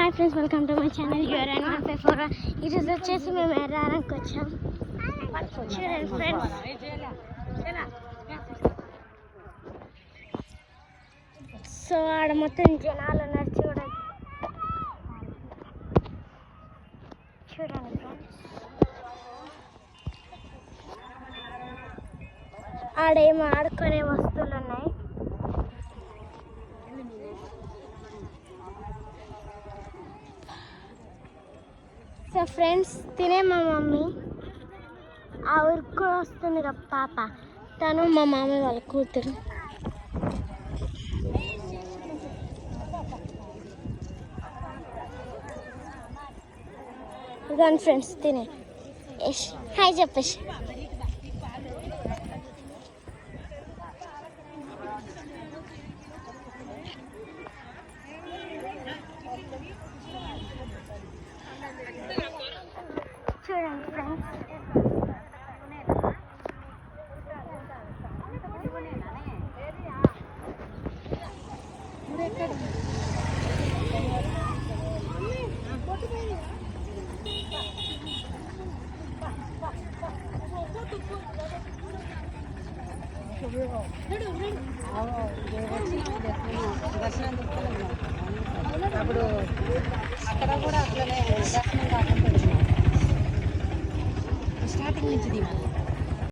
Hi friends, welcome to my channel. యూఆర్ అండ్ మై ఫోర్. ఈరోజు వచ్చేసి మేము ఎర్రారంకి వచ్చాం. చూడండి ఫ్రెండ్స్, సో ఆడ మొత్తం జనాలు ఉన్నారు. చూడండి ఫ్రెండ్స్, ఆడేమో ఆడుకునే వస్తువులు ఉన్నాయి. సో ఫ్రెండ్స్, తినే మా మమ్మీ ఆ ఊరికి వస్తుంది కదా పాప, తను మా మామయ్య వాళ్ళ కూతురు. ఇదిగోండి ఫ్రెండ్స్, తినే హాయ్ చెప్పేసి. చూడండి ఫ్రెండ్స్, అప్పుడు అక్కడ కూడా అట్లనే దర్శనం కాకుండా స్టార్టింగ్ నుంచి